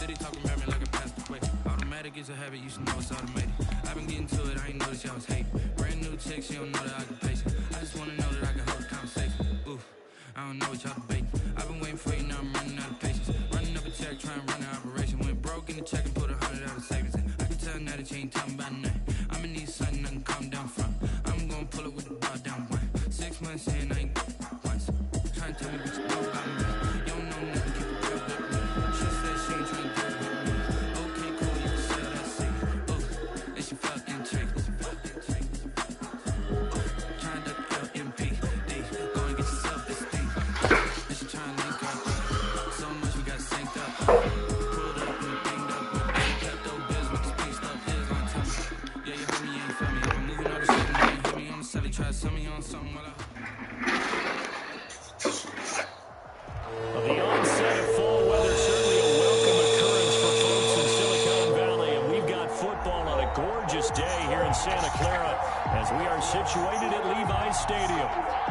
city talking about me like I passed away. Automatic is a habit, you should know it's automated. I've been getting to it, I ain't noticed y'all was hating. Brand new chick, she don't know that I can pace it. I just wanna know that I can hold the conversation. Oof, I don't know what y'all debating. I've been waiting for you, now I'm running out of patience. Running up a check, trying to run an operation. Went broke in the check and put 100 out of savings in. I can tell now that you ain't talking about nothing. I'ma need something I can calm down from. I'm gonna pull it with the bar down one. 6 months in, I ain't once. Trying to tell me what you know about me. You don't know nothing, keep it real with me. She said she ain't trying to deal with me. Okay, cool, you can sell that seat. Ooh, and she fucking trick. Trying to duck LMP. D, go and get yourself this thing. And she trying to link up. So much we got synced up. Pulled up and banged up. Kept those bills with the speed stuff. Here's on time. Yeah, you heard me, you ain't feel me. I'm moving all the shit. Now you hit me on the celly. Try to sell me on something while I. The onset of fall weather, certainly a welcome occurrence for folks in Silicon Valley. And we've got football on a gorgeous day here in Santa Clara as we are situated at Levi's Stadium.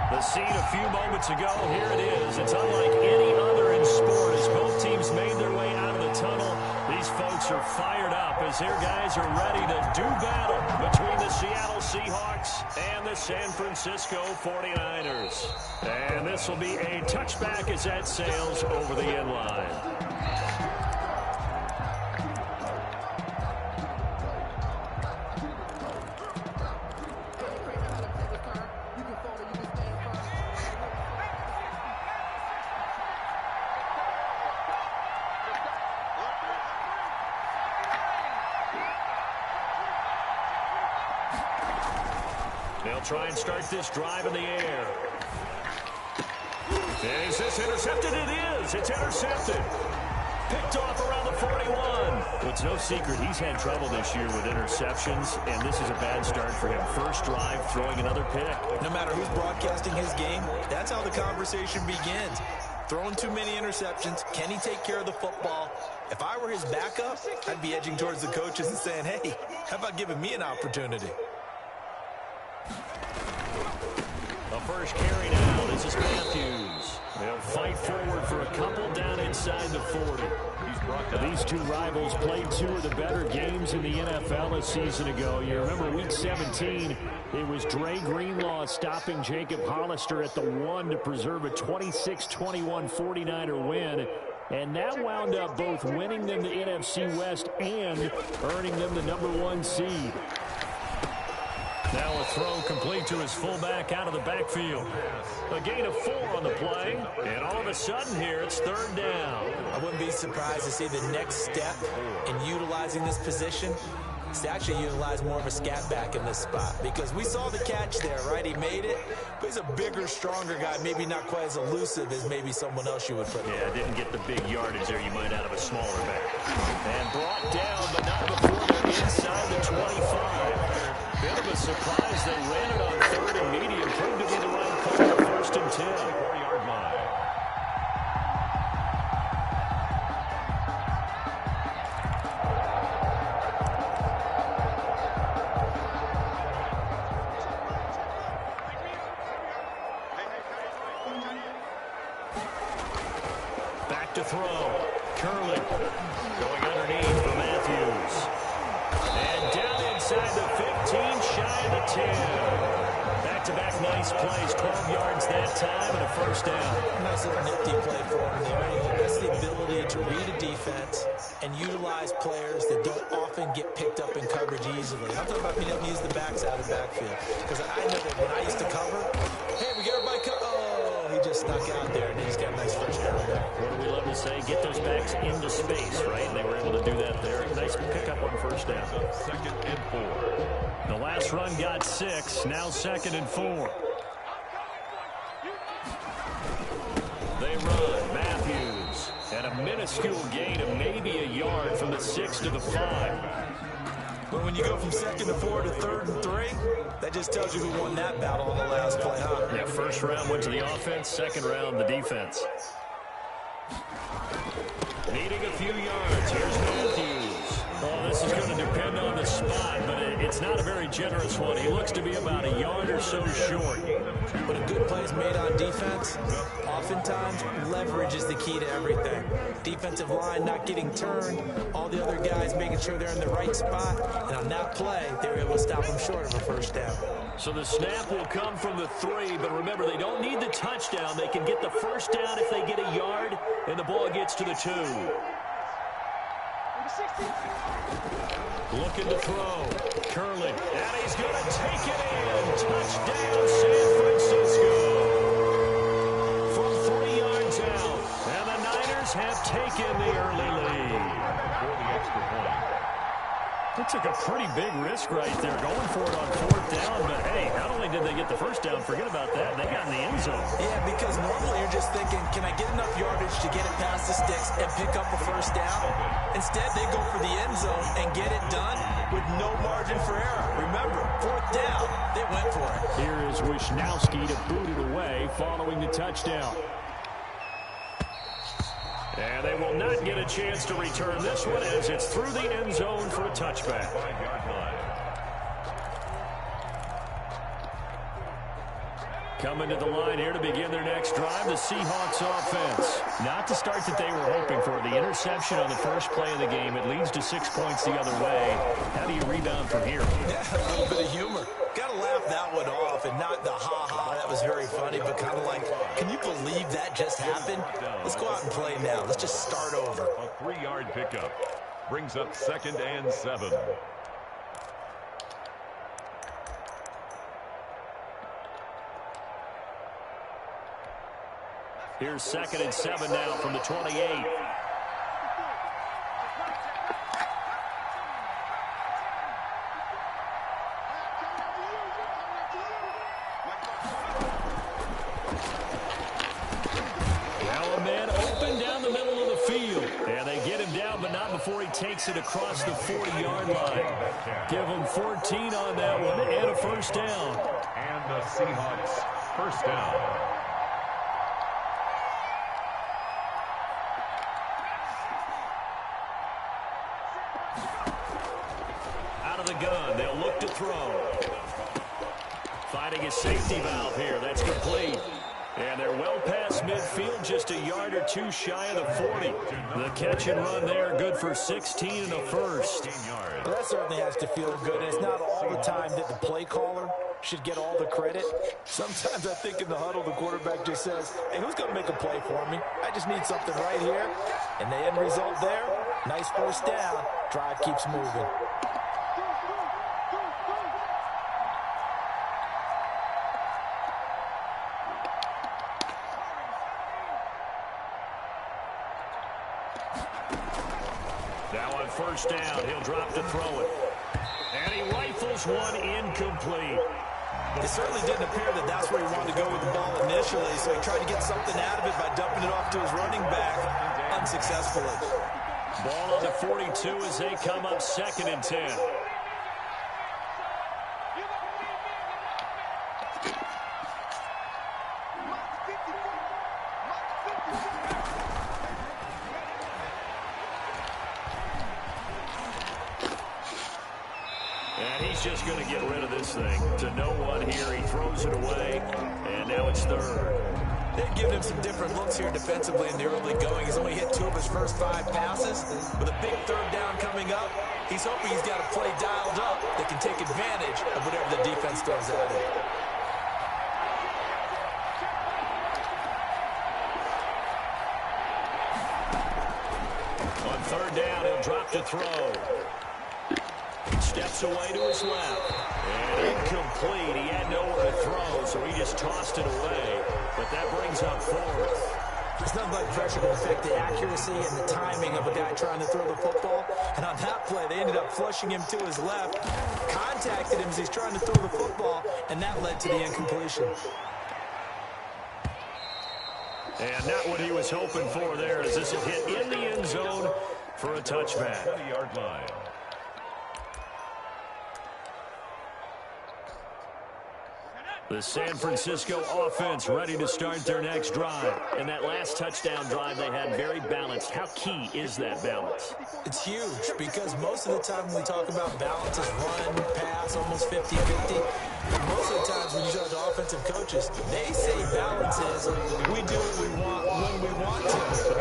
The scene a few moments ago, here it is. It's unlike any other in sport as both teams made their way out of the tunnel. These folks are fired up as their guys are ready to do battle between the Seattle Seahawks and the San Francisco 49ers. And this will be a touchback as that sails over the end line. They'll try and start this drive in the air. Is this intercepted? It is. It's intercepted. Picked off around the 41. Well, it's no secret he's had trouble this year with interceptions, and this is a bad start for him. First drive, throwing another pick. No matter who's broadcasting his game, that's how the conversation begins. Throwing too many interceptions. Can he take care of the football? If I were his backup, I'd be edging towards the coaches and saying, hey, how about giving me an opportunity? The first carry now. This is Matthews. They'll fight forward for a couple down inside the 40. These two rivals played two of the better games in the NFL a season ago. You remember week 17, it was Dre Greenlaw stopping Jacob Hollister at the 1 to preserve a 26-21 49er win. And that wound up both winning them the NFC West and earning them the #1 seed. Now a throw complete to his fullback out of the backfield. A gain of 4 on the play, and all of a sudden here it's third down. I wouldn't be surprised to see the next step in utilizing this position is to actually utilize more of a scat back in this spot, because we saw the catch there, right? He made it, but he's a bigger, stronger guy, maybe not quite as elusive as maybe someone else you would put. Yeah, didn't get the big yardage there you might out of a smaller back. And brought down, but not before they're inside the 25. Bit of a surprise they ran it on 3rd and medium. Proved to be the right call on 1st and 10. 4-yard line. Back to throw. Curling. Going underneath for Matthews. And down inside the 15, shy of the 10. Back-to-back nice plays, 12 yards that time, and a first down. Nice little nifty play for him there. That's the ability to read a defense and utilize players that don't often get picked up in coverage easily. I'm talking about being able to use the backs out of the backfield. Because I know that when I used to cover, hey, we get everybody covered. Oh, he just snuck out there, and he's got a nice first down there. What do we love to say? Get those backs into space, right? And they were able to do that there. Nice pickup on first down. 2nd and 4. The last run got 6. Now 2nd and 4. They run. Matthews. And a minuscule gain of maybe a yard from the 6 to the 5. But when you go from 2nd to 4 to 3rd and 3, that just tells you who won that battle on the last play, huh? Yeah, first round went to the offense, second round the defense. Needing a few yards. Here's Matthews. Oh, this is going to depend on the spot, but it's it's not a very generous one. He looks to be about a yard or so short. But a good play is made on defense. Oftentimes, leverage is the key to everything. Defensive line not getting turned. All the other guys making sure they're in the right spot. And on that play, they were able to stop them short of a first down. So the snap will come from the 3, but remember, they don't need the touchdown. They can get the first down if they get a yard, and the ball gets to the 2. Looking to throw. Curling. And he's going to take it in. Touchdown, San Francisco. From 3 yards out. And the Niners have taken the early lead. For the extra point. They took a pretty big risk right there going for it on 4th down. But, hey, not only did they get the first down, forget about that, they got in the end zone. Yeah, because normally you're just thinking, can I get enough yardage to get it past the sticks and pick up a first down? Instead, they go for the end zone and get it done with no margin for error. Remember, 4th down, they went for it. Here is Wisnowski to boot it away following the touchdown. And they will not get a chance to return this one as it's through the end zone for a touchback. Coming to the line here to begin their next drive, the Seahawks offense. Not the start that they were hoping for. The interception on the first play of the game. It leads to 6 points the other way. How do you rebound from here? Yeah, a little bit of humor. Got to laugh that one off and not the ha-ha. That was very funny, but kind of like, can you believe that just happened? Let's go out and play now. Let's just start over. A 3-yard pickup brings up 2nd and 7. Here's 2nd and 7 now from the 28. Before he takes it across the 40-yard line. Give him 14 on that one and a first down. And the Seahawks first down. Out of the gun, they'll look to throw. Finding a safety valve here. That's complete. And they're well past midfield, just a yard or 2 shy of the 40. The catch and run there, good for 16 and a first. Well, that certainly has to feel good. And it's not all the time that the play caller should get all the credit. Sometimes I think in the huddle, the quarterback just says, hey, who's going to make a play for me? I just need something right here. And the end result there, nice first down. Drive keeps moving. First down, he'll drop to throw it. And he rifles one incomplete. It certainly didn't appear that that's where he wanted to go with the ball initially, so he tried to get something out of it by dumping it off to his running back unsuccessfully. Ball on the 42 as they come up 2nd and 10. Just going to get rid of this thing to no one here. He throws it away, and now it's 3rd. They've given him some different looks here defensively in the early going. He's only hit 2 of his first 5 passes. With a big 3rd down coming up, he's hoping he's got a play dialed up that can take advantage of whatever the defense throws at him. On 3rd down, he'll drop to throw. Steps away to his left. And incomplete. He had nowhere to throw, so he just tossed it away. But that brings up 4th. There's nothing like pressure to affect the accuracy and the timing of a guy trying to throw the football. And on that play, they ended up flushing him to his left, contacted him as he's trying to throw the football, and that led to the incompletion. And not what he was hoping for there, as this will hit in the end zone for a touchback. 20-yard line. The San Francisco offense ready to start their next drive. And that last touchdown drive they had very balanced. How key is that balance? It's huge because most of the time when we talk about balance is run, pass, almost 50-50. But most of the times when you judge offensive coaches, they say balance is we do what we want when we want to.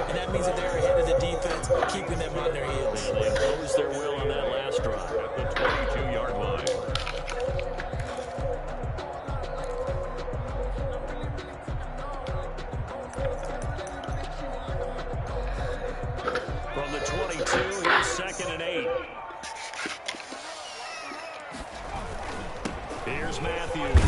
And that means that they're ahead of the defense, keeping them on their heels. And they imposed their will on that last drive. At the 22-yard line. From the 22, here's 2nd and 8. Here's Matthews.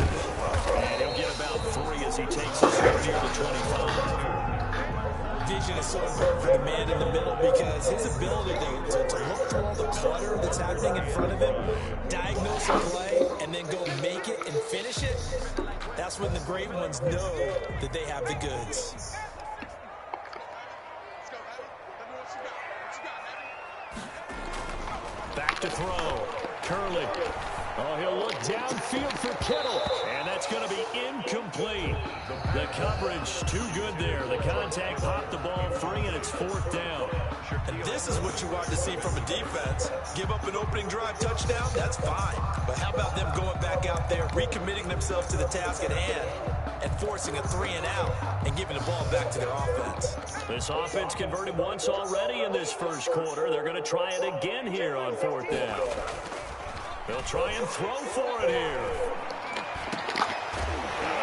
And he'll get about 3 as he takes us near the 25. Vision is so important for the man in the middle because his ability to look through all the clutter that's happening in front of him, diagnose a play, and then go make it and finish it, that's when the great ones know that they have the goods. Back to throw. Curley. Oh, he'll look downfield for Kittle. And that's going to be incomplete. The coverage too good there. The contact popped the ball free, and it's 4th down. And this is what you want to see from a defense. Give up an opening drive touchdown, that's fine. But how about them going back out there, recommitting themselves to the task at hand, and forcing a 3-and-out and giving the ball back to their offense. This offense converted once already in this first quarter. They're going to try it again here on 4th down. They'll try and throw for it here.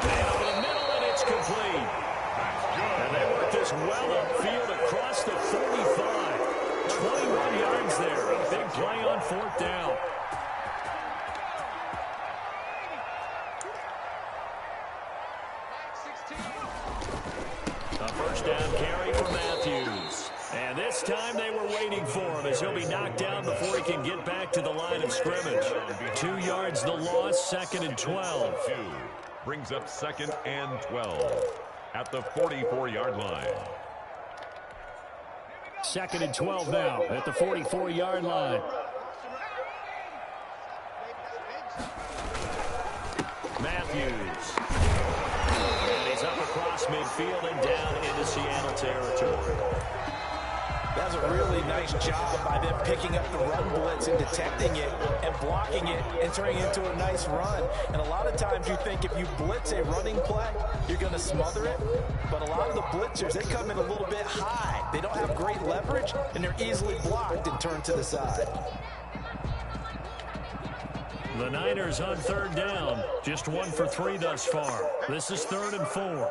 And over the middle, and it's complete. And they work this well upfield across the 45. 21 yards there. A big play on 4th down. A first down carry for Matthews. And this time they were waiting for him as he'll be knocked down before he can get back to the line of scrimmage. 2 yards the loss, 2nd and 12. Brings up 2nd and 12 at the 44-yard line. 2nd and 12 now at the 44-yard line. Matthews. And he's up across midfield and down into Seattle territory. That's a really nice job by them picking up the run blitz and detecting it and blocking it and turning it into a nice run. And a lot of times you think if you blitz a running play, you're going to smother it. But a lot of the blitzers, they come in a little bit high. They don't have great leverage, and they're easily blocked and turned to the side. The Niners on 3rd down. Just 1 for 3 thus far. This is 3rd and 4.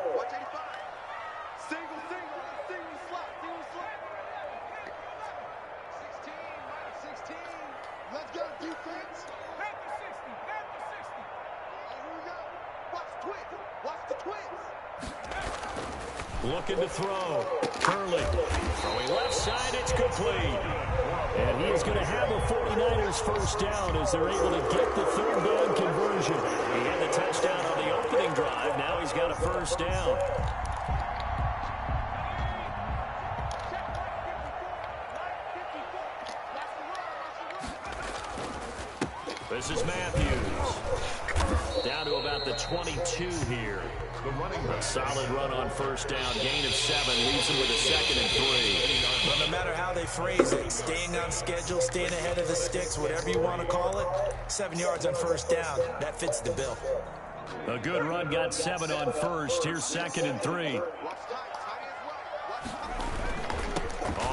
Looking to throw. Curley. Throwing left side, it's complete. And he is going to have a 49ers first down as they're able to get the 3rd down conversion. He had the touchdown on the opening drive. Now he's got a first down. This is Matthews. Down to about the 22 here. A solid run on first down. Gain of 7 leaves him with a 2nd and 3. But no matter how they phrase it, staying on schedule, staying ahead of the sticks, whatever you want to call it, 7 yards on first down, that fits the bill. A good run got 7 on first. Here's 2nd and 3. On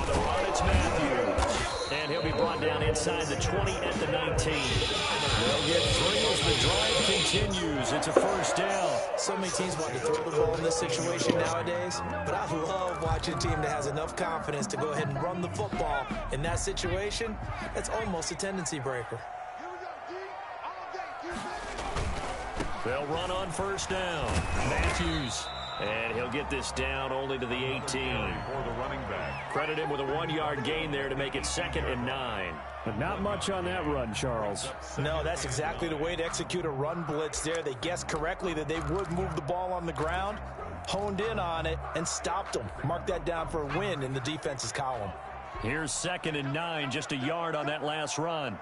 the run, it's Matthews. And he'll be brought down inside the 20 at the 19. They'll get 3 as the drive continues. It's a first down. So many teams want to throw the ball in this situation nowadays, but I love watching a team that has enough confidence to go ahead and run the football. In that situation, that's almost a tendency breaker. They'll run on first down. Matthews. And he'll get this down only to the 18. For the running back. Credit him with a 1-yard gain there to make it 2nd and 9. But not much on that run, Charles. No, that's exactly the way to execute a run blitz there. They guessed correctly that they would move the ball on the ground, honed in on it, and stopped them. Mark that down for a win in the defense's column. Here's 2nd and 9, just a yard on that last run.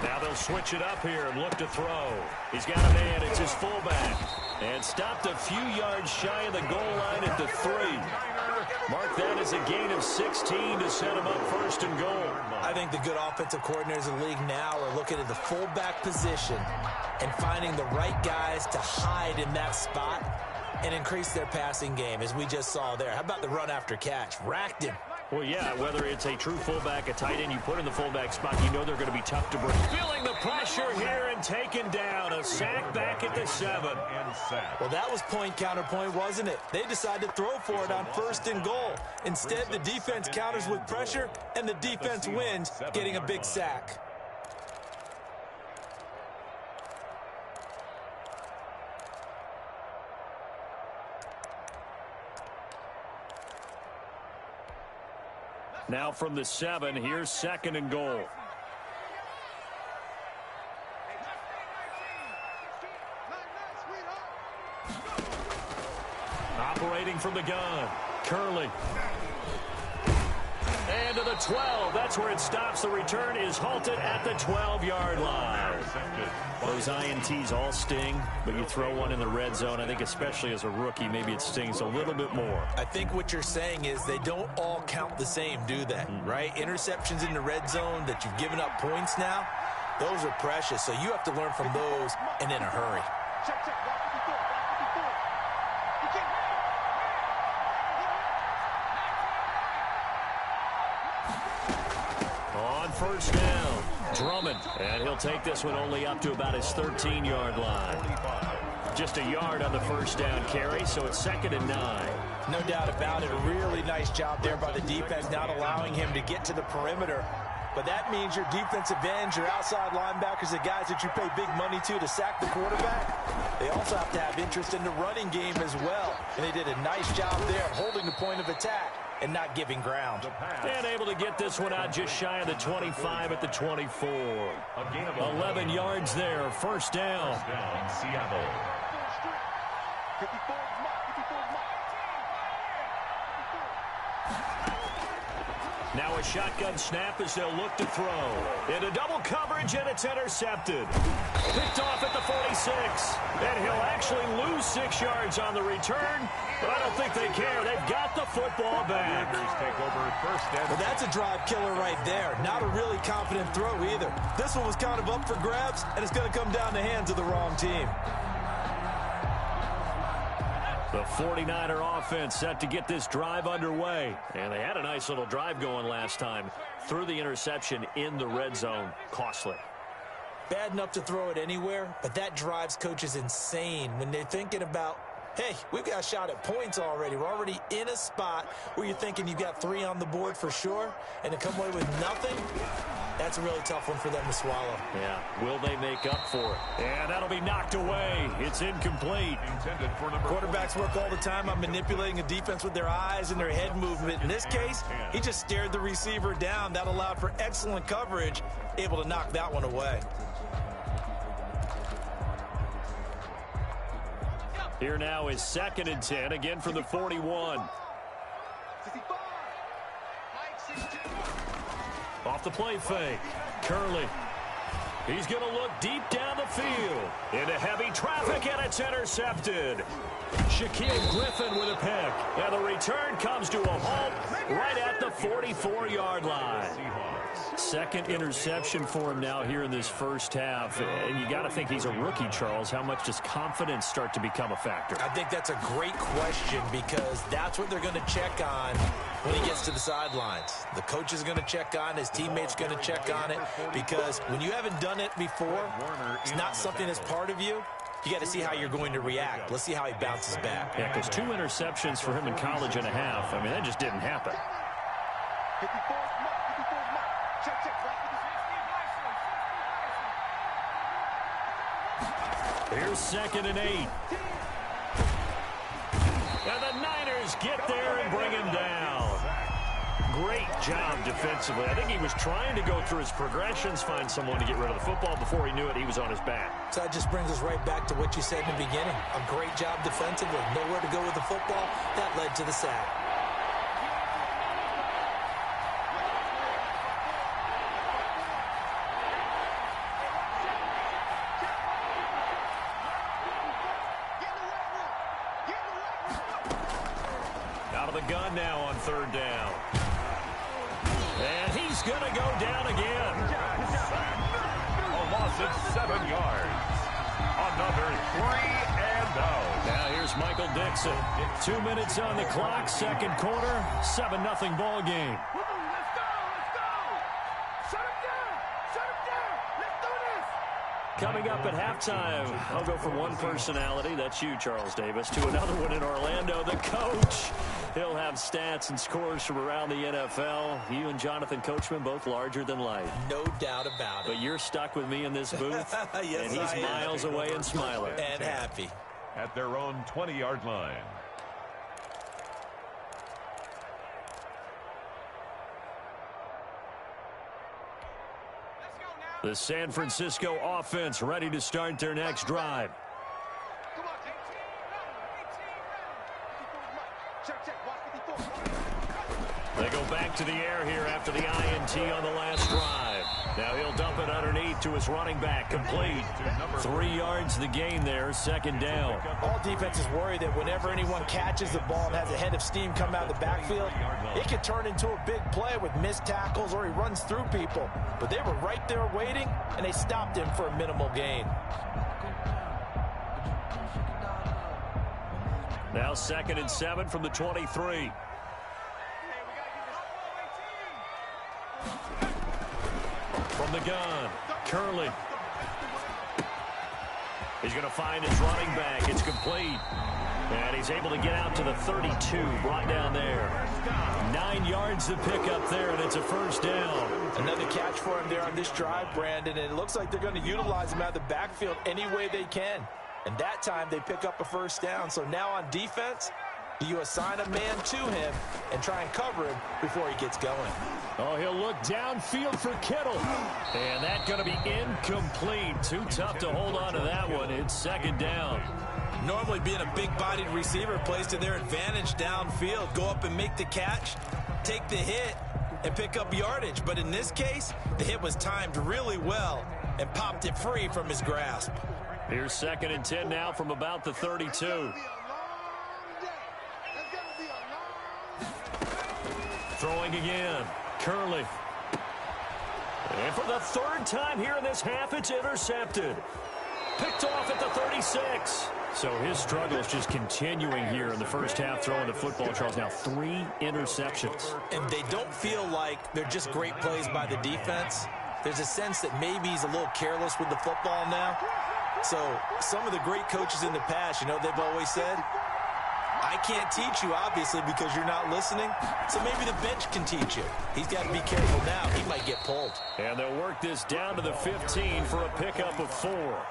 Now they'll switch it up here and look to throw. He's got a man. It's his fullback. And stopped a few yards shy of the goal line at the 3. Mark that as a gain of 16 to set him up first and goal. I think the good offensive coordinators in the league now are looking at the fullback position and finding the right guys to hide in that spot and increase their passing game, as we just saw there. How about the run after catch? Racked him. Well, yeah, whether it's a true fullback, a tight end, you put in the fullback spot, you know they're going to be tough to break. Feeling the pressure here and taken down. A sack back at the 7. Well, that was point counterpoint, wasn't it? They decided to throw for it on first and goal. Instead, the defense counters with pressure, and the defense wins, getting a big sack. Now from the 7, here's second and goal. Operating from the gun, Curley. And to the 12. That's where it stops. The return is halted at the 12-yard line. Those INTs all sting, but you throw one in the red zone. I think especially as a rookie, maybe it stings a little bit more. I think what you're saying is they don't all count the same, do they? Right? Interceptions in the red zone that you've given up points now, those are precious. So you have to learn from those and in a hurry. On first down, Drummond. And he'll take this one only up to about his 13-yard line. Just a yard on the first down carry, so it's 2nd and 9. No doubt about it. A really nice job there by the defense, not allowing him to get to the perimeter. But that means your defensive ends, your outside linebackers, the guys that you pay big money to sack the quarterback, they also have to have interest in the running game as well. And they did a nice job there holding the point of attack and not giving ground. And able to get this one out just shy of the 25 at the 24. 11 yards there, first down. Seattle. Now a shotgun snap as they'll look to throw. Into double coverage, and it's intercepted. Picked off at the 46. And he'll actually lose 6 yards on the return, but I don't think they care. They've got the football back. Take over first down. Well, that's a drive killer right there. Not a really confident throw either. This one was kind of up for grabs, and it's going to come down the hands of the wrong team. The 49er offense set to get this drive underway. And they had a nice little drive going last time. Threw the interception in the red zone. Costly. Bad enough to throw it anywhere, but that drives coaches insane when they're thinking about, hey, we've got a shot at points already. We're already in a spot where you're thinking you've got 3 on the board for sure, and to come away with nothing, that's a really tough one for them to swallow. Yeah, will they make up for it? And that'll be knocked away. It's incomplete. Intended for number Quarterbacks work all the time on manipulating a defense with their eyes and their head movement. In this case, he just stared the receiver down. That allowed for excellent coverage, able to knock that one away. Here now is 2nd and 10, again from the 41. Off the play fake, Curley. He's going to look deep down the field. Into heavy traffic, and it's intercepted. Shaquille Griffin with a pick. And the return comes to a halt right at the 44-yard line. Second interception for him now here in this first half. And you got to think he's a rookie, Charles. How much does confidence start to become a factor? I think that's a great question because that's what they're going to check on when he gets to the sidelines. The coach is going to check on, his teammates going to check on it, because when you haven't done it before, it's not something that's part of you. You got to see how you're going to react. Let's see how he bounces back. Yeah, because 2 interceptions for him in college and a half. I mean, that just didn't happen. Here's 2nd and 8. And the Niners get there and bring him down. Great job defensively. I think he was trying to go through his progressions, find someone to get rid of the football. Before he knew it, he was on his back. So that just brings us right back to what you said in the beginning. A great job defensively. Nowhere to go with the football. That led to the sack. gun now on third down. And he's going to go down again. A loss of 7 yards. Another 3 and out. Now here's Michael Dixon. 2 minutes on the clock, second quarter, 7-0 ball game. Coming up at halftime, I'll go from one personality, that's you, Charles Davis, to another one in Orlando, the coach. He'll have stats and scores from around the NFL. You and Jonathan Coachman, both larger than life. No doubt about it. But you're stuck with me in this booth, yes, and he's miles away and smiling. And happy. At their own 20-yard line. The San Francisco offense ready to start their next drive. They go back to the air here after the INT on the last drive. Now he'll dump it underneath to his running back, complete. 3 yards the gain there, second down. All defenses worry that whenever anyone catches the ball and has a head of steam come out of the backfield, it can turn into a big play with missed tackles or he runs through people. But they were right there waiting, and they stopped him for a minimal gain. Now 2nd and 7 from the 23. From the gun, Curley. He's going to find his running back. It's complete. And he's able to get out to the 32, brought down there. 9 yards to pick up there, and it's a first down. Another catch for him there on this drive, Brandon, and it looks like they're going to utilize him out of the backfield any way they can. And that time they pick up a first down. So now on defense, do you assign a man to him and try and cover him before he gets going? Oh, he'll look downfield for Kittle. And that's going to be incomplete. Too tough to hold on to that one. It's second down. Normally being a big-bodied receiver plays to their advantage downfield. Go up and make the catch, take the hit, and pick up yardage. But in this case, the hit was timed really well and popped it free from his grasp. Here's 2nd and 10 now from about the 32. Throwing again, Curley. And for the 3rd time here in this half, it's intercepted. Picked off at the 36. So his struggle is just continuing here in the first half throwing the football, Charles. Now 3 interceptions. And they don't feel like they're just great plays by the defense. There's a sense that maybe he's a little careless with the football now. So some of the great coaches in the past, you know, they've always said, I can't teach you, obviously, because you're not listening. So maybe the bench can teach you. He's got to be careful now. He might get pulled. And they'll work this down to the 15 for a pickup of 4.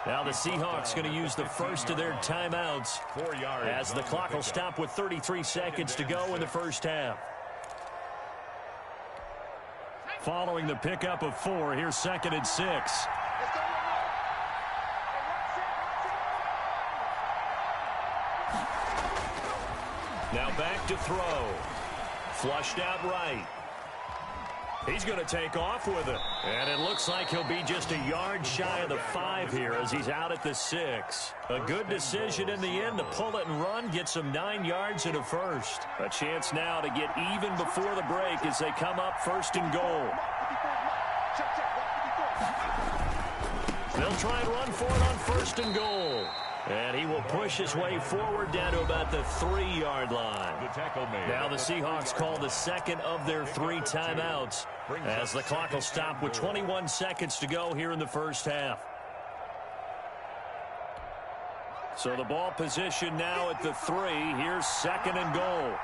Now the Seahawks going to use the first of their timeouts 4 yards as the clock will stop with 33 seconds to go in the first half. Following the pickup of 4, here's 2nd and 6. Now back to throw. Flushed out right. He's going to take off with it. And it looks like he'll be just a yard shy of the 5 here as he's out at the 6. A good decision in the end to pull it and run, get some 9 yards and a first. A chance now to get even before the break as they come up 1st and goal. They'll try and run for it on 1st and goal. And he will push his way forward down to about the 3-yard line. Now the Seahawks call the 2nd of their 3 timeouts as the clock will stop with 21 seconds to go here in the first half. So the ball position now at the 3. Here's 2nd and goal.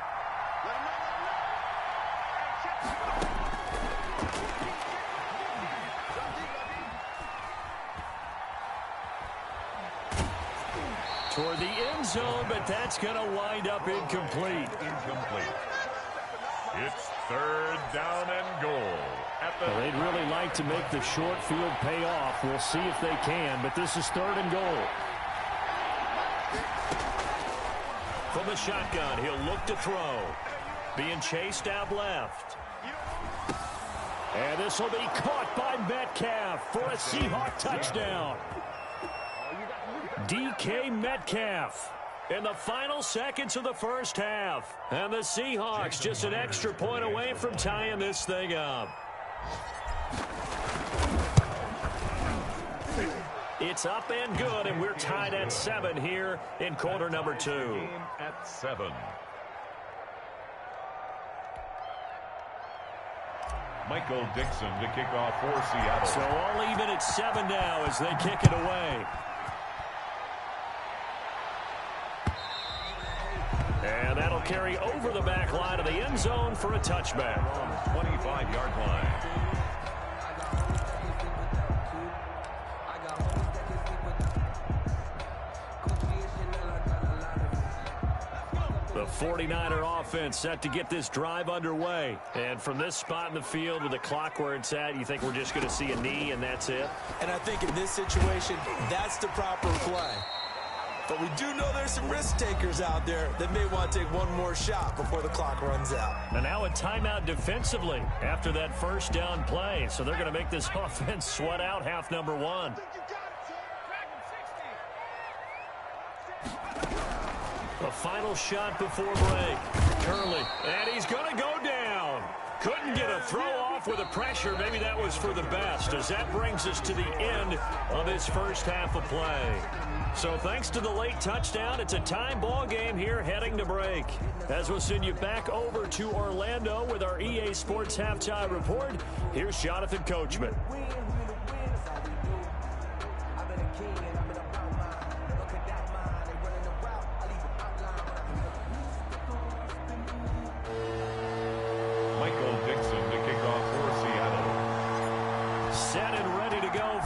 Toward the end zone, but that's going to wind up incomplete. It's 3rd down and goal. Well, they'd really like to make the short field pay off. We'll see if they can, but this is 3rd and goal. From the shotgun, he'll look to throw. Being chased out left. And this will be caught by Metcalf for a Seahawk touchdown. DK Metcalf in the final seconds of the first half. And the Seahawks just an extra point away from tying this thing up. It's up and good, and we're tied at 7 here in quarter number 2. At 7. Michael Dixon to kick off for Seattle. So all even at 7 now as they kick it away. And that'll carry over the back line of the end zone for a touchback. On 25-yard line. The 49er offense set to get this drive underway. And from this spot in the field with the clock where it's at, you think we're just going to see a knee and that's it? And I think in this situation, that's the proper play. But we do know there's some risk takers out there that may want to take one more shot before the clock runs out. And now a timeout defensively after that first down play. So they're going to make this offense sweat out half number 1. The final shot before break. Curley, and he's going to go down. Couldn't get a throw off with the pressure. Maybe that was for the best, as that brings us to the end of this first half of play. So thanks to the late touchdown, it's a time ball game here heading to break. As we'll send you back over to Orlando with our EA Sports Halftime Report, here's Jonathan Coachman.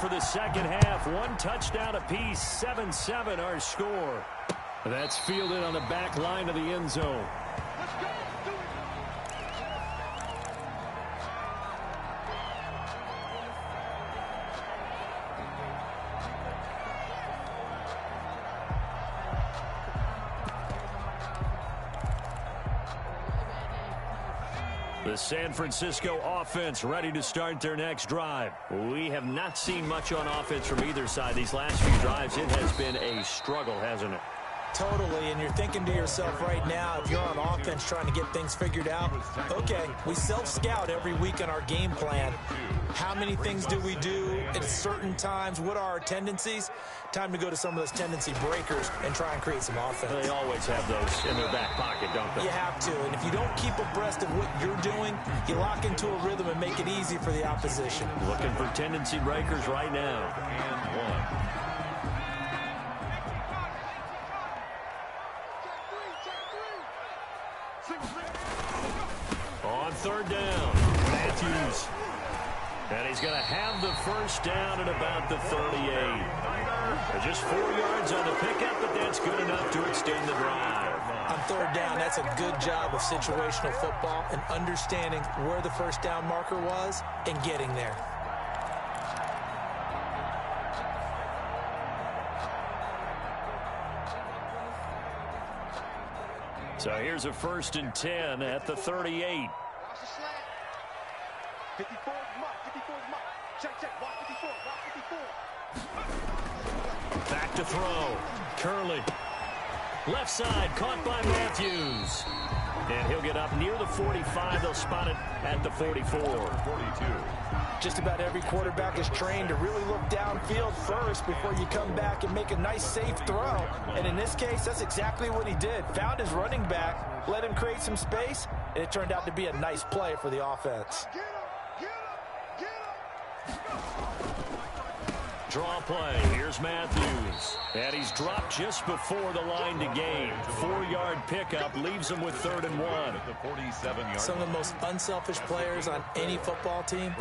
For the second half, one touchdown apiece, 7-7 our score. That's fielded on the back line of the end zone. The San Francisco offense ready to start their next drive. We have not seen much on offense from either side. These last few drives, it has been a struggle, hasn't it? Totally, and you're thinking to yourself right now, if you're on offense trying to get things figured out, okay, we self-scout every week in our game plan. How many things do we do at certain times? What are our tendencies? Time to go to some of those tendency breakers and try and create some offense. They always have those in their back pocket, don't they? You have to, and if you don't keep abreast of what you're doing, you lock into a rhythm and make it easy for the opposition. Looking for tendency breakers right now. And 1. On third down, Matthews. And he's going to have the first down at about the 38. Just 4 yards on the pickup, but that's good enough to extend the drive. On third down, that's a good job of situational football and understanding where the first down marker was and getting there. So here's a 1st and 10 at the 38. 54 mark, 54 mark. Check, watch 54, watch 54. Back to throw. Curley. Left side, caught by Matthews. And he'll get up near the 45. They'll spot it at the 44. 42. Just about every quarterback is trained to really look downfield first before you come back and make a nice, safe throw. And in this case, that's exactly what he did. Found his running back, let him create some space, and it turned out to be a nice play for the offense. Draw play. Here's Matthews. And he's dropped just before the line to gain. 4-yard pickup leaves him with 3rd and 1. The 47-yard. Some of the most unselfish players on any football team,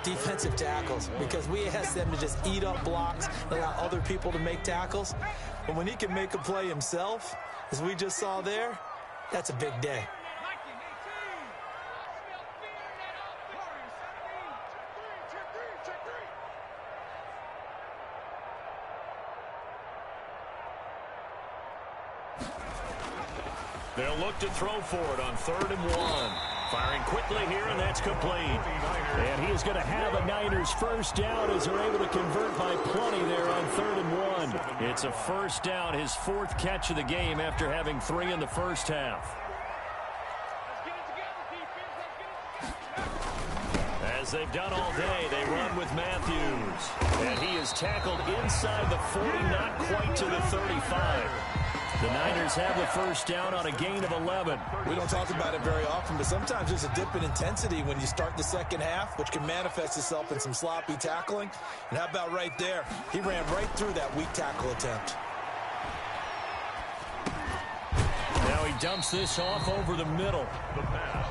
defensive tackles, because we ask them to just eat up blocks and allow other people to make tackles. But when he can make a play himself, as we just saw there, that's a big day. They'll look to throw for it on 3rd and 1. Firing quickly here, and that's complete. And he is going to have a Niners first down as they're able to convert by plenty there on 3rd and 1. It's a first down, his 4th catch of the game after having 3 in the first half. As they've done all day, they run with Matthews. And he is tackled inside the 40, not quite to the 35. The Niners have the first down on a gain of 11. We don't talk about it very often, but sometimes there's a dip in intensity when you start the second half, which can manifest itself in some sloppy tackling. And how about right there? He ran right through that weak tackle attempt. Now he dumps this off over the middle.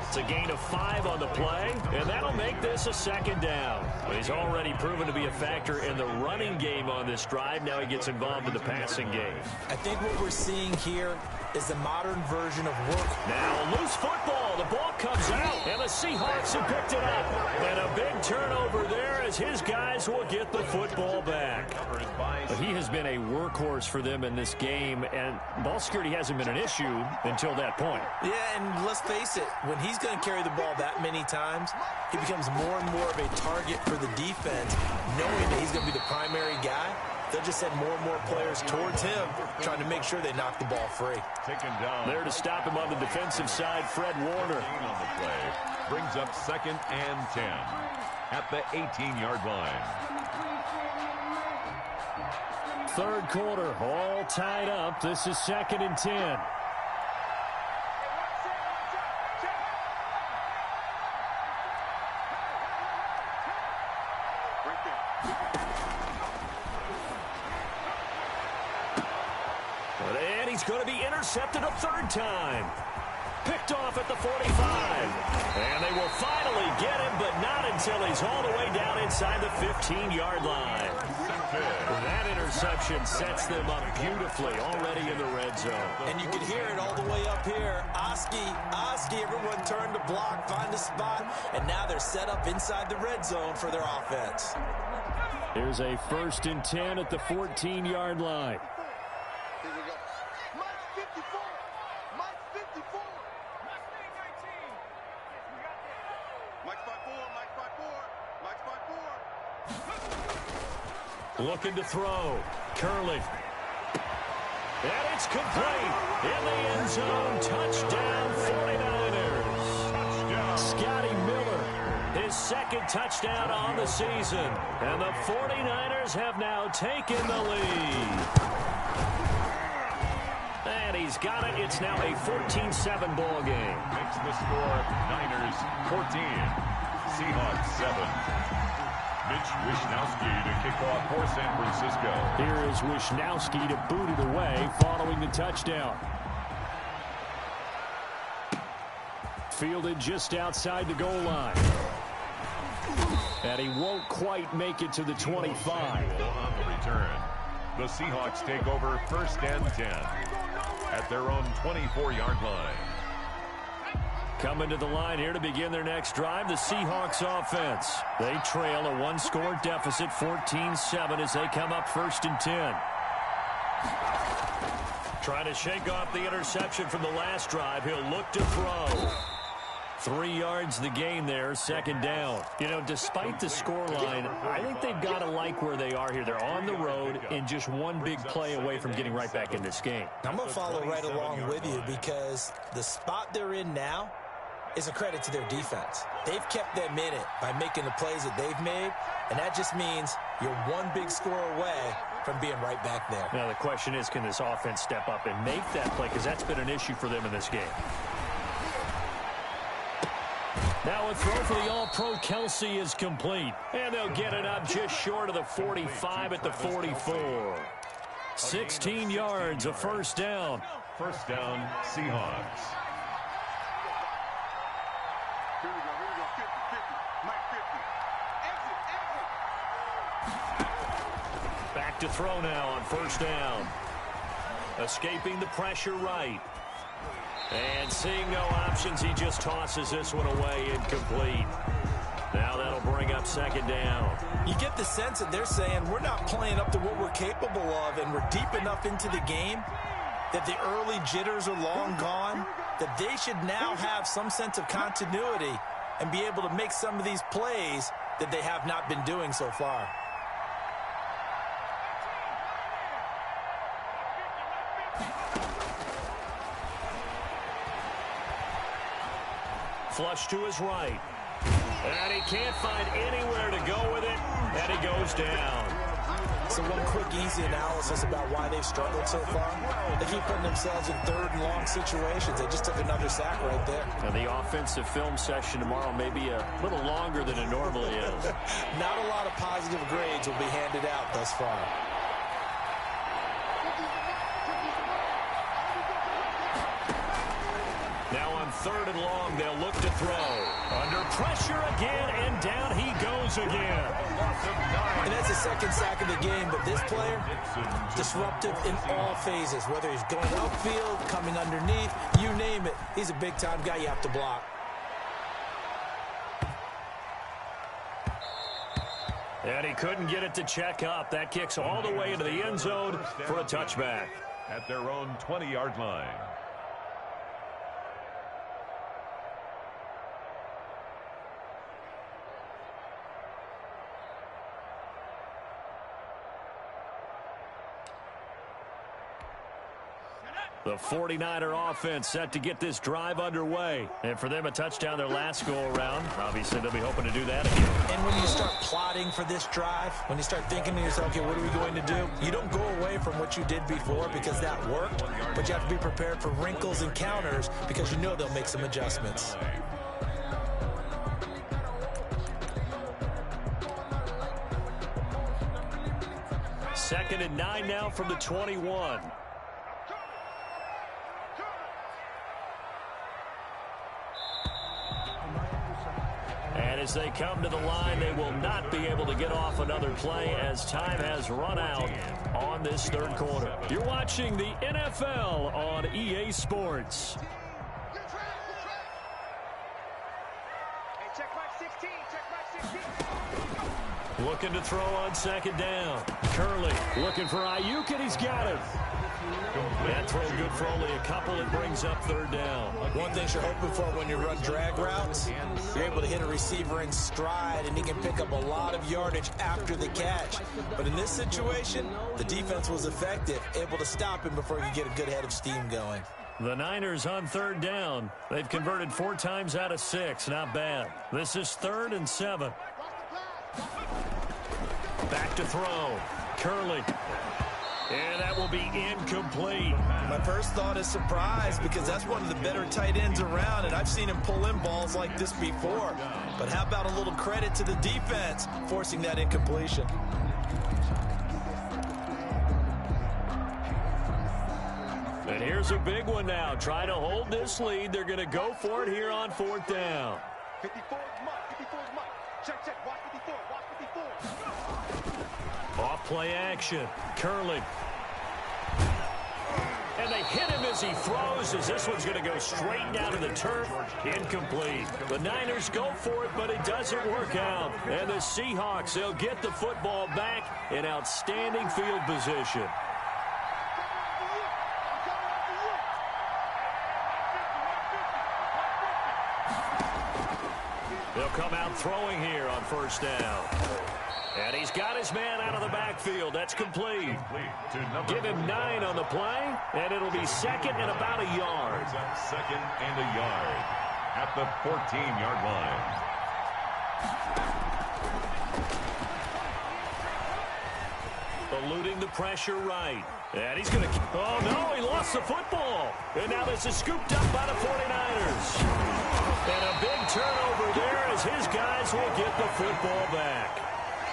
It's a gain of 5 on the play, and that'll make this a 2nd down. But he's already proven to be a factor in the running game on this drive. Now he gets involved in the passing game. I think what we're seeing here is the modern version of work. Now loose football. The ball comes out, and the Seahawks have picked it up. And a big turnover there as his guys will get the football back. But he has been a workhorse for them in this game, and ball security hasn't been an issue until that point. Yeah, and let's face it, when he's going to carry the ball that many times, he becomes more and more of a target for the defense, knowing that he's going to be the primary guy. They'll just send more and more players towards him, trying to make sure they knock the ball free. Taken down. There to stop him on the defensive side, Fred Warner. On the play. Brings up 2nd and 10 at the 18-yard line. 3rd quarter, all tied up. This is 2nd and 10. And he's going to be intercepted a 3rd time. Picked off at the 45. And they will finally get him, but not until he's all the way down inside the 15-yard line. That interception sets them up beautifully already in the red zone. And you can hear it all the way up here. Oski, everyone turn to block, find a spot, and now they're set up inside the red zone for their offense. Here's a 1st and 10 at the 14-yard line. Here we go. Mike 54. Mike 54. Mike 54. Mike 54. Mike 54. Looking to throw. Curley. And it's complete. In the end zone. Touchdown 49ers. Touchdown. Scotty Miller. His 2nd touchdown on the season. And the 49ers have now taken the lead. And he's got it. It's now a 14-7 ball game. Makes the score Niners 14. Seahawks 7. Mitch Wishnowsky to kick off for San Francisco. Here is Wishnowsky to boot it away following the touchdown. Fielded just outside the goal line. And he won't quite make it to the 25. On the return. The Seahawks take over 1st and 10 at their own 24-yard line. Coming to the line here to begin their next drive, the Seahawks offense. They trail a 1-score deficit, 14-7, as they come up 1st and 10. Trying to shake off the interception from the last drive. He'll look to throw. 3 yards the gain there, 2nd down. You know, despite the scoreline, I think they've got to like where they are here. They're on the road and just one big play away from getting right back in this game. I'm going to follow right along with you because the spot they're in now is a credit to their defense. They've kept them in it by making the plays that they've made, and that just means you're one big score away from being right back there. Now the question is, can this offense step up and make that play? Because that's been an issue for them in this game. Now a throw for the All-Pro Kelsey is complete. And they'll get it up just short of the 45 at the 44. 16 yards, a 1st down. 1st down, Seahawks. Here we go. 50, 50. Mike 50. Exit. Back to throw now on 1st down. Escaping the pressure right. And seeing no options, he just tosses this one away, incomplete. Now that'll bring up 2nd down. You get the sense that they're saying we're not playing up to what we're capable of, and we're deep enough into the game that the early jitters are long gone, that they should now have some sense of continuity and be able to make some of these plays that they have not been doing so far. Flush to his right. And he can't find anywhere to go with it, and he goes down. So one quick, easy analysis about why they've struggled so far. They keep putting themselves in third and long situations. They just took another sack right there. And the offensive film session tomorrow may be a little longer than it normally is. Not a lot of positive grades will be handed out thus far. Now on third and long, they'll look to throw. Under pressure again, and down he goes again. And that's the second sack of the game, but this player, disruptive in all phases, whether he's going upfield, coming underneath, you name it. He's a big-time guy you have to block. And he couldn't get it to check up. That kicks all the way into the end zone for a touchback. At their own 20-yard line. The 49er offense set to get this drive underway. And for them, a touchdown their last go-around. Obviously, they'll be hoping to do that again. And when you start plotting for this drive, when you start thinking to yourself, okay, what are we going to do? You don't go away from what you did before because that worked, but you have to be prepared for wrinkles and counters because you know they'll make some adjustments. Second and 9 now from the 21. And as they come to the line, they will not be able to get off another play as time has run out on this third quarter. You're watching the NFL on EA Sports. Check back 16, check back 16. Looking to throw on second down. Curley looking for Ayuk, and he's got it. That throw good for only a couple. It brings up third down. One thing you're hoping for when you run drag routes, you're able to hit a receiver in stride, and he can pick up a lot of yardage after the catch. But in this situation, the defense was effective, able to stop him before he could get a good head of steam going. The Niners on third down. They've converted 4 times out of 6. Not bad. This is 3rd and 7. Back to throw. Curley. And that will be incomplete. My first thought is surprise because that's one of the better tight ends around, and I've seen him pull in balls like this before. But how about a little credit to the defense forcing that incompletion? And here's a big one now. Try to hold this lead. They're going to go for it here on 4th down. 54 is mark, 54 is mark. Check, check, watch 54, watch 54. Off play action. Curley. And they hit him as he throws, as this one's going to go straight down to the turf. Incomplete. The Niners go for it, but it doesn't work out. And the Seahawks, they'll get the football back in outstanding field position. They'll come out throwing here on 1st down. And he's got his man out of the backfield. That's complete. Give him 9 on the play, and it'll be 2nd and about a yard. 2nd and a yard at the 14-yard line. Eluding the pressure right. And he's going to... Oh, no, he lost the football. And now this is scooped up by the 49ers. And a big turnover there as his guys will get the football back.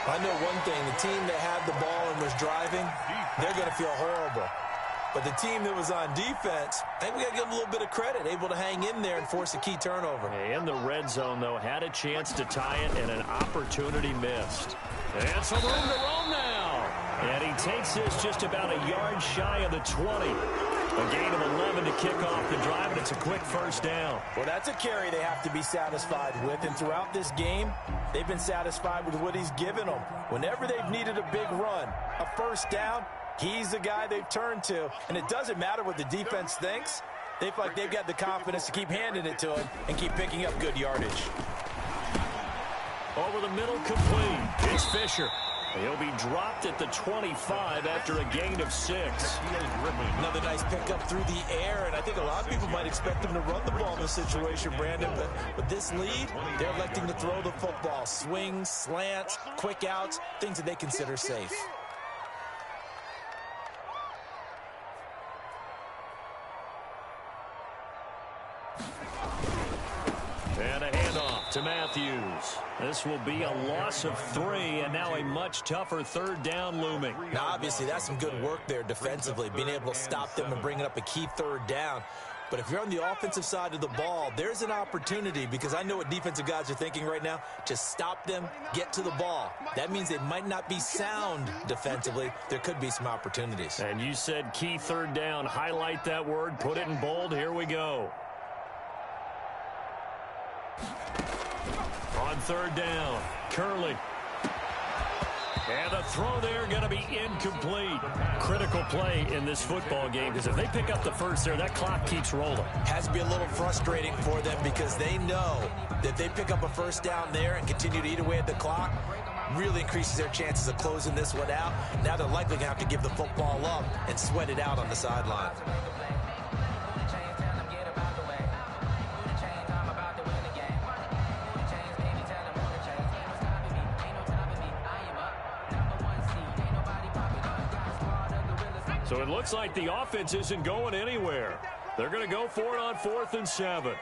I know one thing, the team that had the ball and was driving, they're going to feel horrible. But the team that was on defense, I think we got to give them a little bit of credit, able to hang in there and force a key turnover. In the red zone, though, had a chance to tie it and an opportunity missed. And some room to roam now. And he takes this just about a yard shy of the 20. A gain of 11 to kick off the drive, and it's a quick 1st down. Well, that's a carry they have to be satisfied with, and throughout this game, they've been satisfied with what he's given them. Whenever they've needed a big run, a 1st down, he's the guy they've turned to, and it doesn't matter what the defense thinks. They feel like they've got the confidence to keep handing it to him and keep picking up good yardage. the middle, complete. It's Fisher. He'll be dropped at the 25 after a gain of 6. Another nice pickup through the air, and I think a lot of people might expect them to run the ball in this situation, Brandon. But with this lead, they're electing to throw the football. Swings, slants, quick outs, things that they consider safe. And a handoff to Matthews. This will be a loss of 3, and now a much tougher third down looming. Now, obviously, that's some good work there defensively, being able to stop them and bringing up a key third down. But if you're on the offensive side of the ball, there's an opportunity, because I know what defensive guys are thinking right now, to stop them, get to the ball. That means they might not be sound defensively. There could be some opportunities. And you said key third down. Highlight that word, put it in bold. Here we go. On third down, Curley. And the throw there going to be incomplete. Critical play in this football game, because if they pick up the first there, that clock keeps rolling. Has to be a little frustrating for them, because they know that they pick up a first down there and continue to eat away at the clock, really increases their chances of closing this one out. Now they're likely going to have to give the football up and sweat it out on the sideline. So it looks like the offense isn't going anywhere. They're going to go for it on 4th and 7.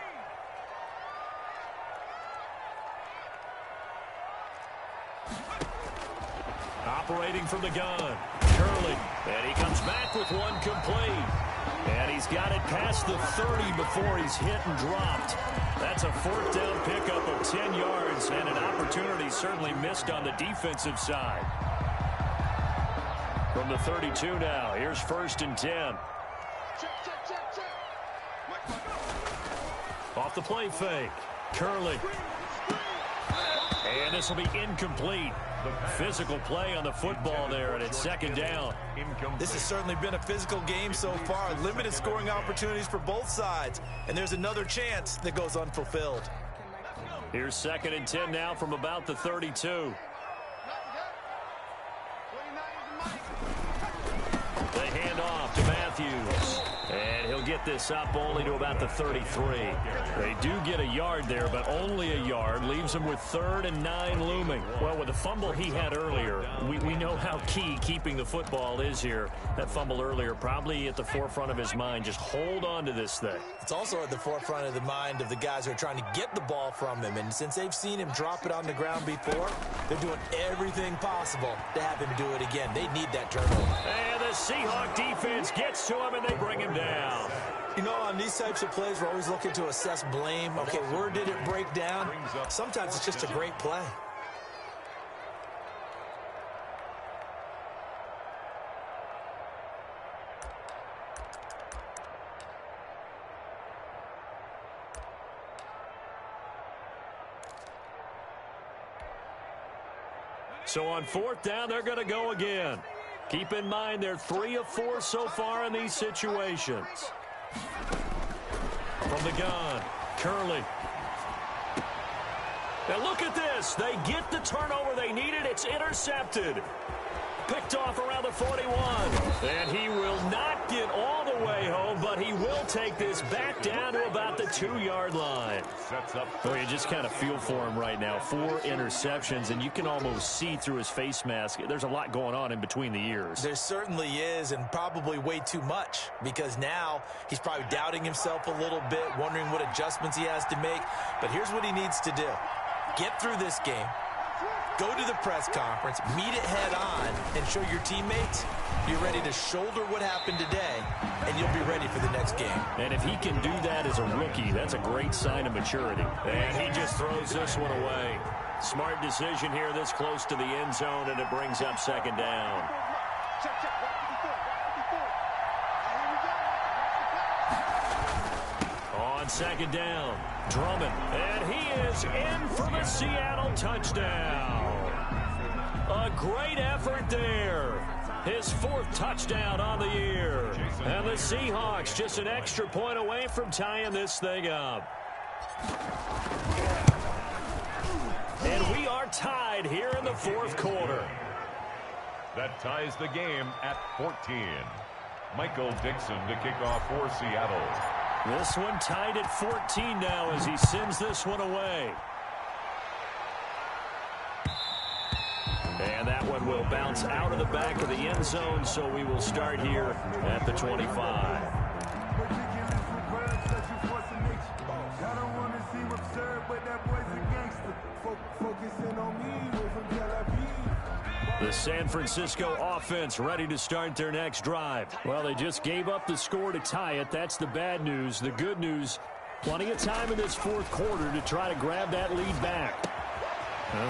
Operating from the gun, Curley. And he comes back with one complete. And he's got it past the 30 before he's hit and dropped. That's a 4th down pickup of 10 yards, and an opportunity certainly missed on the defensive side. From the 32 now, here's 1st and 10. Off the play fake, Curley. And this will be incomplete. Physical play on the football there, and it's 2nd down. This has certainly been a physical game so far. Limited scoring opportunities for both sides. And there's another chance that goes unfulfilled. Here's 2nd and 10 now from about the 32. They hand off to Matthews. And he'll get this up only to about the 33. They do get a yard there, but only a yard. Leaves them with 3rd and 9 looming. Well, with the fumble he had earlier, we know how key keeping the football is here. That fumble earlier probably at the forefront of his mind. Just hold on to this thing. It's also at the forefront of the mind of the guys who are trying to get the ball from him. And since they've seen him drop it on the ground before, they're doing everything possible to have him do it again. They need that turnover. And the Seahawk defense gets to him, and they bring him down. You know, on these types of plays, we're always looking to assess blame. Okay, where did it break down? Sometimes it's just a great play. So on 4th down, they're going to go again. Keep in mind, they're 3 of 4 so far in these situations. From the gun, Curley. Now look at this. They get the turnover they needed. It's intercepted. Picked off around the 41. And he will not get all the way home, but he will take this back down to about the 2-yard line. Well, you just kind of feel for him right now. 4 interceptions, and you can almost see through his face mask. There's a lot going on in between the ears. There certainly is, and probably way too much, because now he's probably doubting himself a little bit, wondering what adjustments he has to make. But here's what he needs to do. Get through this game. Go to the press conference, meet it head on, and show your teammates you're ready to shoulder what happened today, and you'll be ready for the next game. And if he can do that as a rookie, that's a great sign of maturity. And he just throws this one away. Smart decision here this close to the end zone, and it brings up 2nd down. On 2nd down, Drummond, and he is in for the Seattle touchdown. A great effort there. His 4th touchdown on the year. And the Seahawks just an extra point away from tying this thing up. And we are are tied here in the fourth quarter. That ties the game at 14. Michael Dixon to kick off for Seattle. This one tied at 14 now as he sends this one away. And that one will bounce out of the back of the end zone, so we will start here at the 25. The San Francisco offense ready to start their next drive. Well, they just gave up the score to tie it. That's the bad news. The good news, plenty of time in this fourth quarter to try to grab that lead back.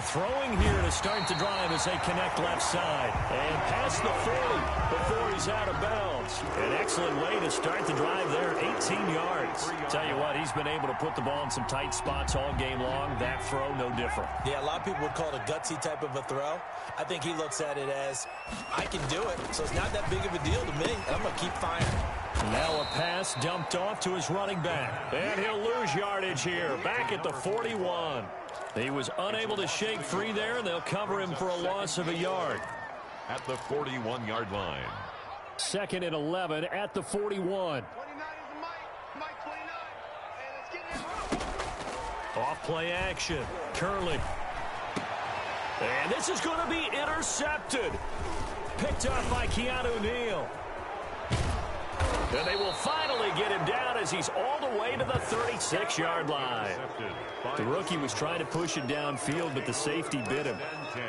Throwing here to start the drive as they connect left side. And past the 40 before he's out of bounds. An excellent way to start the drive there, 18 yards. Tell you what, he's been able to put the ball in some tight spots all game long. That throw, no different. Yeah, a lot of people would call it a gutsy type of a throw. I think he looks at it as, I can do it, so it's not that big of a deal to me, and I'm going to keep firing. Now a pass dumped off to his running back. And he'll lose yardage here, back at the 41. He was unable to shake free there, and they'll cover him for a loss of a yard. At the 41-yard line. 2nd and 11 at the 41. 29 is Mike 29. And it's getting it wrong. Off-play action. Curley. And this is going to be intercepted. Picked up by Keanu Neal. And they will finally get him down as he's all the way to the 36-yard line. The rookie was trying to push it downfield, but the safety bit him.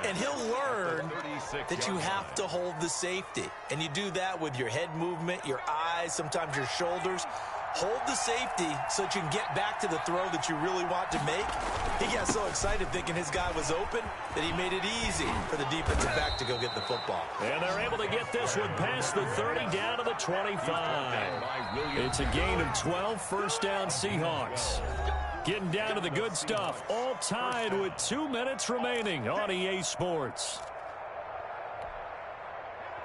And he'll learn that you have to hold the safety. And you do that with your head movement, your eyes, sometimes your shoulders. Hold the safety so that you can get back to the throw that you really want to make. He got so excited thinking his guy was open that he made it easy for the defensive back to go get the football. And they're able to get this one past the 30 down to the 25. It's a gain of 12, first down Seahawks. Getting down to the good stuff, all tied with 2 minutes remaining on EA Sports.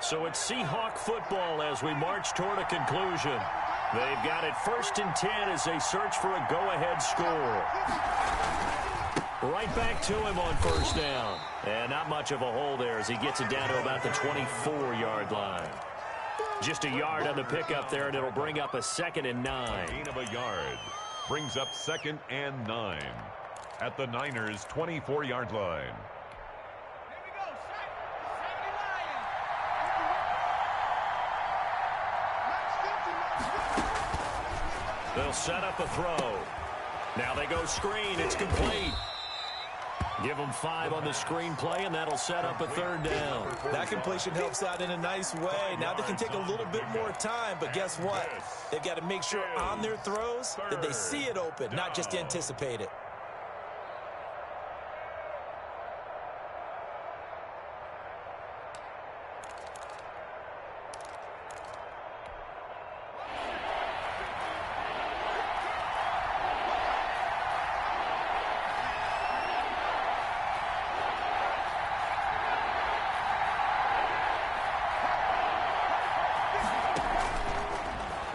So it's Seahawk football as we march toward a conclusion. They've got it 1st and 10 as they search for a go-ahead score. Right back to him on 1st down. And not much of a hole there as he gets it down to about the 24-yard line. Just a yard on the pickup there, and it'll bring up a 2nd and 9. Gain of a yard. Brings up 2nd and 9. At the Niners' 24-yard line. They'll set up a throw. Now they go screen. It's complete. Give them 5 on the screen play, and that'll set up a 3rd down. That completion helps out in a nice way. Now they can take a little bit more time, but guess what? They've got to make sure on their throws that they see it open, not just anticipate it.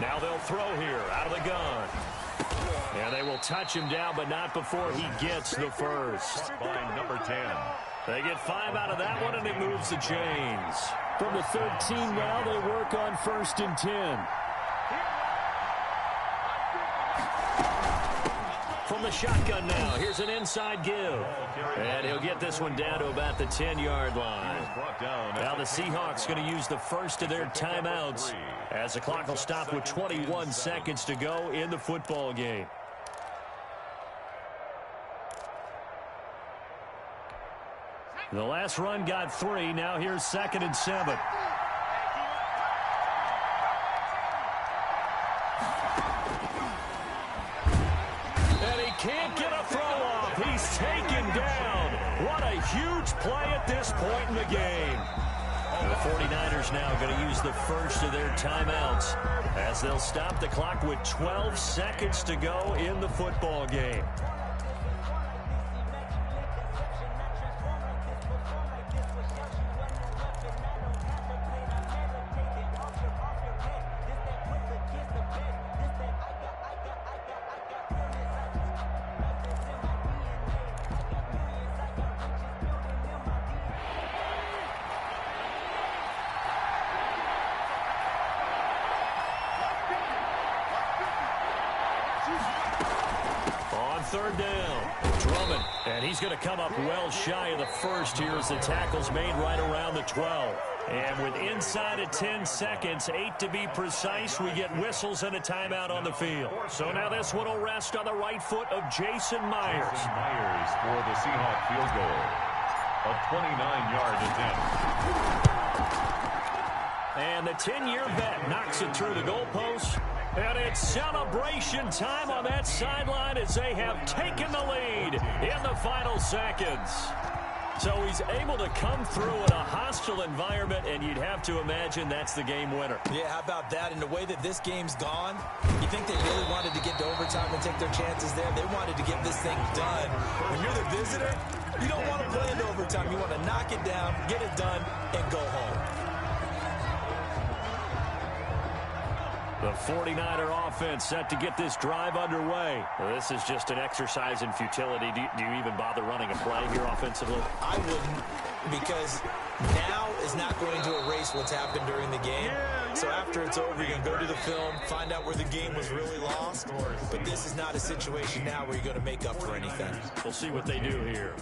Now they'll throw here out of the gun. And they will touch him down, but not before he gets the first. By number 10. They get 5 out of that one, and it moves the chains. From the 13 now, they work on 1st and 10. From the shotgun now, here's an inside give. And he'll get this one down to about the 10-yard line. Now the Seahawks going to use the first of their timeouts as the clock will stop with 21 seconds to go in the football game. The last run got 3. Now here's 2nd and 7. And he can't get a throw off. He's taken down. What a huge play at this point in the game. And the 49ers now going to use the first of their timeouts as they'll stop the clock with 12 seconds to go in the football game. third down. Drummond, and he's going to come up well shy of the first here as the tackle's made right around the 12. And with inside of 10 seconds, 8 to be precise, we get whistles and a timeout on the field. So now this one will rest on the right foot of Jason Myers. Jason Myers for the Seahawks field goal. A 29-yard attempt. And the 10-year vet knocks it through the goalpost. And it's celebration time on that sideline as they have taken the lead in the final seconds. So he's able to come through in a hostile environment, and you'd have to imagine that's the game winner. Yeah, how about that? And the way that this game's gone, you think they really wanted to get to overtime and take their chances there? They wanted to get this thing done. When you're the visitor, you don't want to play into overtime. You want to knock it down, get it done, and go home. The 49er offense set to get this drive underway. Well, this is just an exercise in futility. Do you even bother running a play here offensively? I wouldn't, because now is not going to erase what's happened during the game. So after it's over, you're going to go to the film, find out where the game was really lost. But this is not a situation now where you're going to make up for anything. We'll see what they do here.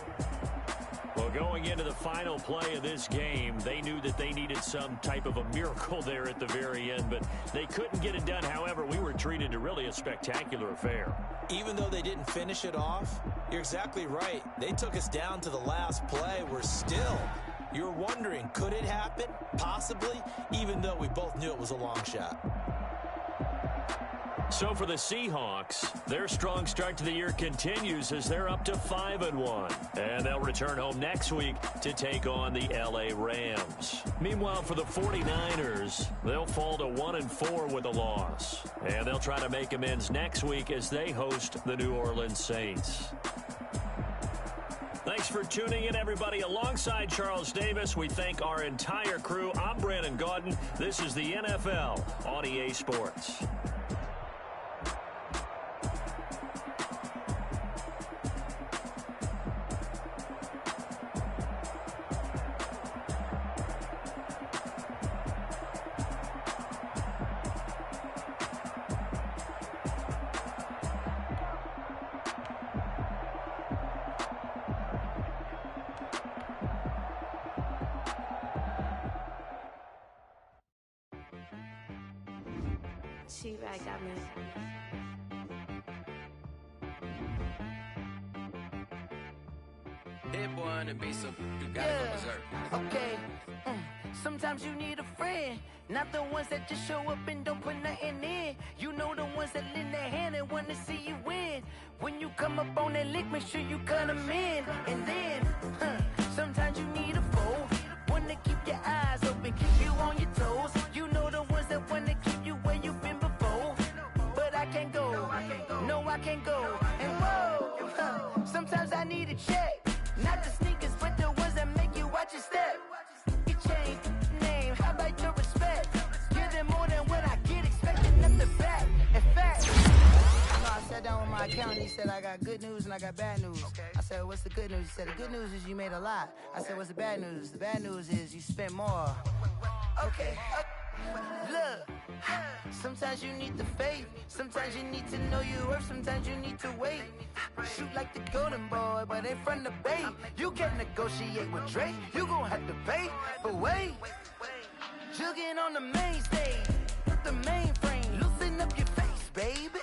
Well, going into the final play of this game, they knew that they needed some type of a miracle there at the very end, but they couldn't get it done. However, we were treated to really a spectacular affair. Even though they didn't finish it off, you're exactly right. They took us down to the last play. You're wondering, could it happen? Possibly, even though we both knew it was a long shot. So for the Seahawks, their strong start to the year continues as they're up to 5-1. And they'll return home next week to take on the LA Rams. Meanwhile, for the 49ers, they'll fall to 1-4 with a loss. And they'll try to make amends next week as they host the New Orleans Saints. Thanks for tuning in, everybody. Alongside Charles Davis, we thank our entire crew. I'm Brandon Gaudin. This is the NFL on EA Sports. She-Rag got me. Hit boy on the beat, so you gotta go berserk. Okay. Sometimes you need a friend, not the ones that just show up and don't put nothing in. You know, the ones that lend their hand and want to see you win. When you come up on that lick, make sure you cut them in. And then, sometimes you need a foe, one to keep your eyes open, keep you on your toes. You know, the ones that want to keep you where you've been before. But I can't go, no, I can't go. And whoa, sometimes I need a check, not the sneakers, but the ones that make you watch your step. You change name, how about your respect? Give them more than what I get, expecting nothing back. In fact, I sat down with my accountant, he said I got good news and I got bad news. I said, what's the good news? He said, the good news is you made a lot. I said, what's the bad news? The bad news is you spent more. Okay. Look, sometimes you need the faith, sometimes you need to know your worth, sometimes you need to wait. Shoot like the golden boy, but ain't from the bay. You can't negotiate with Drake, you gon' have to pay. But wait, jugging on the main stage, the mainframe, loosen up your face, baby.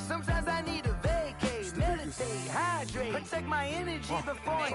Sometimes I need a vacate, meditate, hydrate, protect my energy before I